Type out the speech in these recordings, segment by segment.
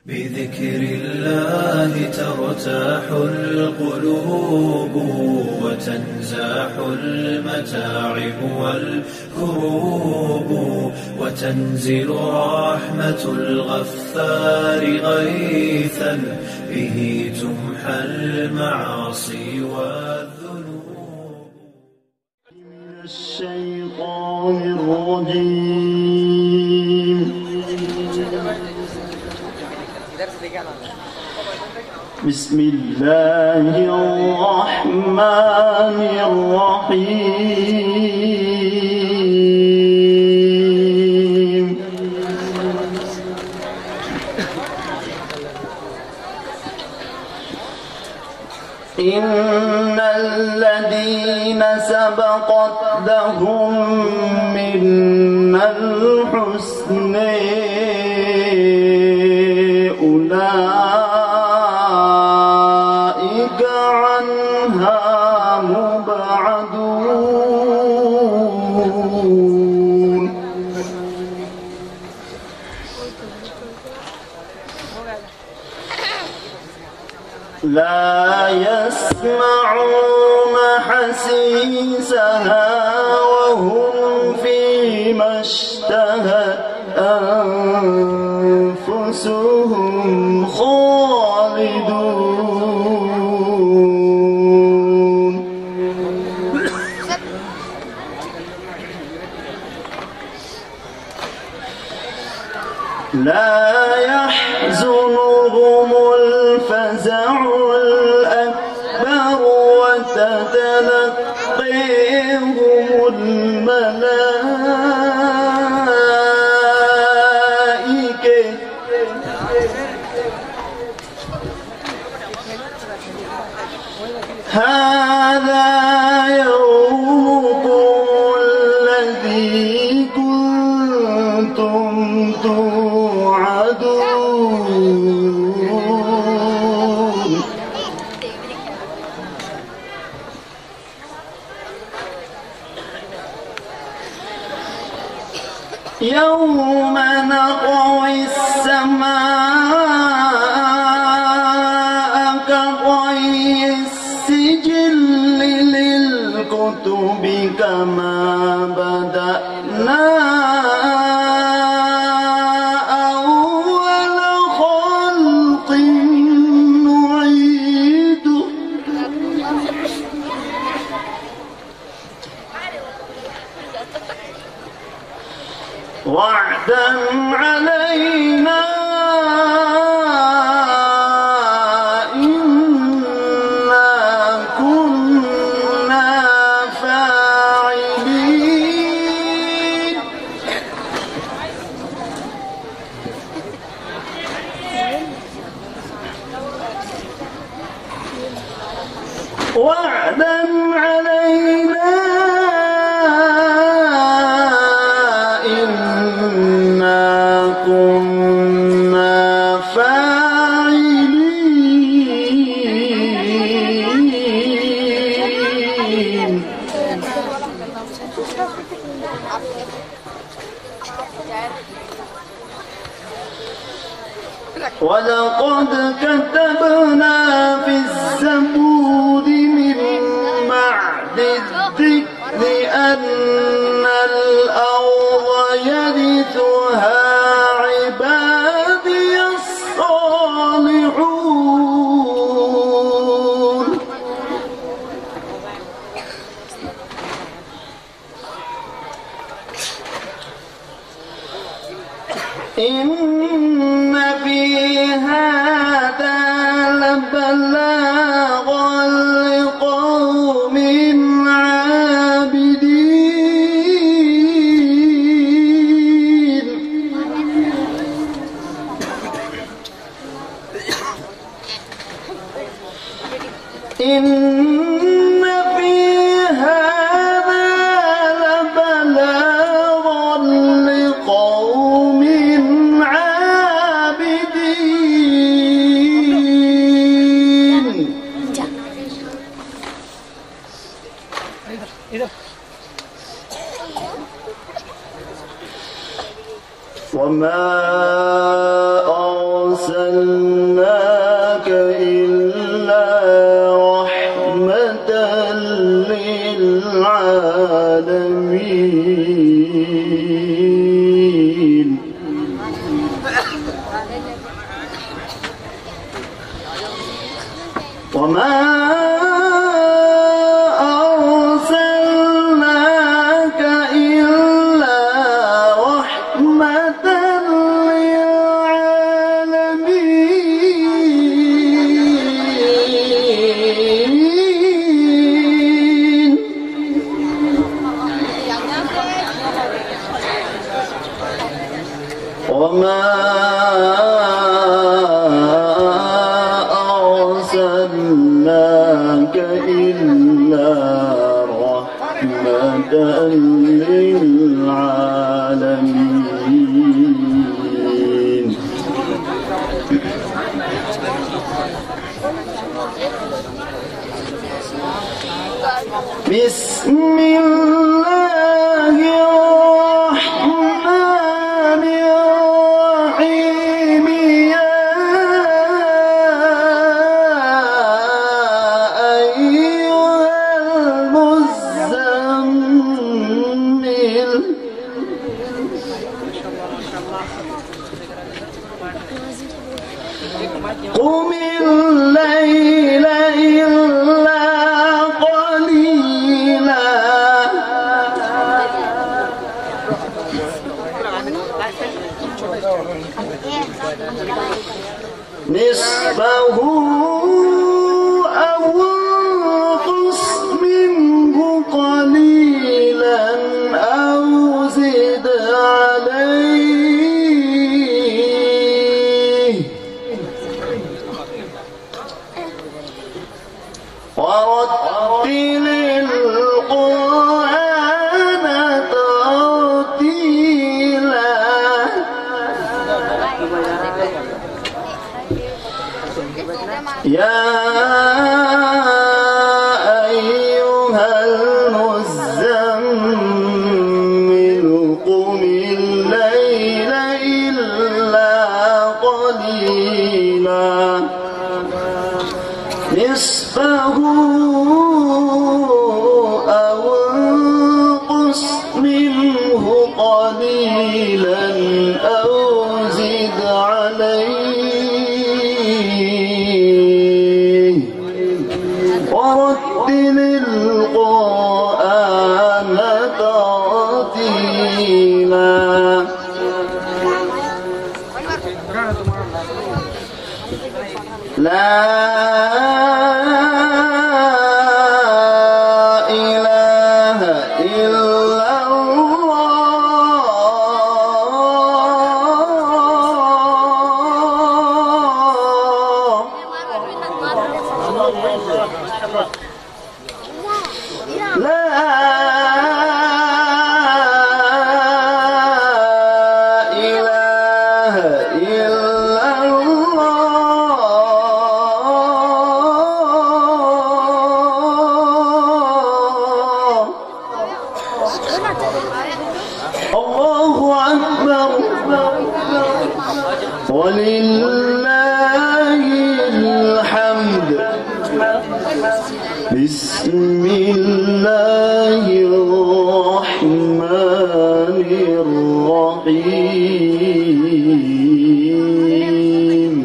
بذكر الله ترتاح القلوب وتنزاح المتاعب والكروب وتنزل رحمة الغفار غيثا به تمحى المعاصي والذنوب. من الشيطان الرجيم. بسم الله الرحمن الرحيم. إن الذين سبقت لهم منا الحسن أولئك عنها مبعدون. لا يسمعون حسيسها وهم فيما اشتهت أنفسهم خالدون. لا يحزنهم الفزع الأكبر وتتلقيهم الملائكة هذا يومكم الذي كنتم توعدون. يوم نطوي السماء كطي السجل للكتب كما بدأنا أول خلق نعيده وعدا علينا إنا كنا فاعلين. وعدا علينا كنا فاعلين. ولقد كتبنا في الزبور من بعد الذكر أن الأرض يرثها عبادي الصالحون. إن في هذا لبلاغا لقوم عابدين. إن في هذا لبلاغا لقوم عابدين. وما أرسلناك إلا رحمة للعالمين وما أرسلناك إلا رحمة للعالمين وما أرسلناك إلا رحمة للعالمين بسم الله الرحمن الرحيم يا أيها المزمل قم الليل إلا قليلا نصفه أو انقص منه قليلا أو زد عليه ورتل القرآن ترتيلا يا أيها المزمل قم الليل إلا قليلا نصفه أو انقص منه قليلا أو زد عليه ورتل القرآن ترتيلا لا إله إلا الله لا إله إلا الله أكبر ولله الحمد بسم الله الرحمن الرحيم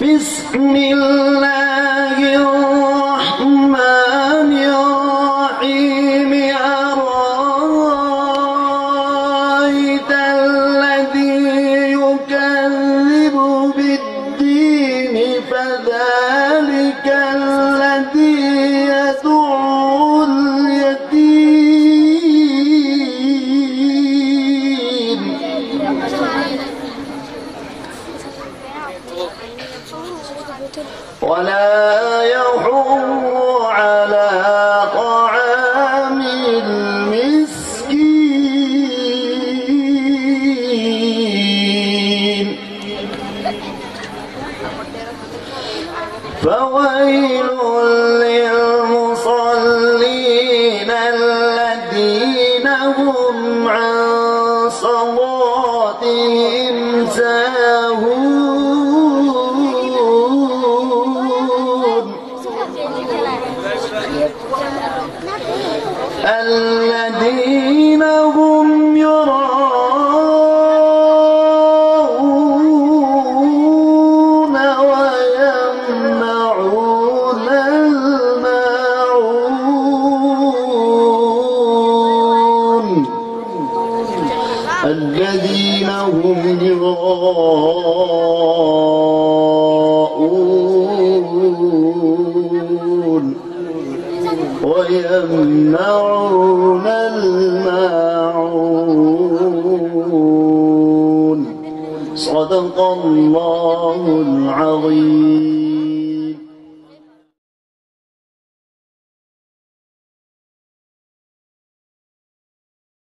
بسم الله الرحمن الرحيم أرأيت الذي يكذب بالدين فذلك الذي يدعو اليتيم ولا هم عن صلاتهم ساهون الذين هم يراءون ويمنعون الماعون الذين هم يراءون ويمنعون الماعون صدق الله العظيم.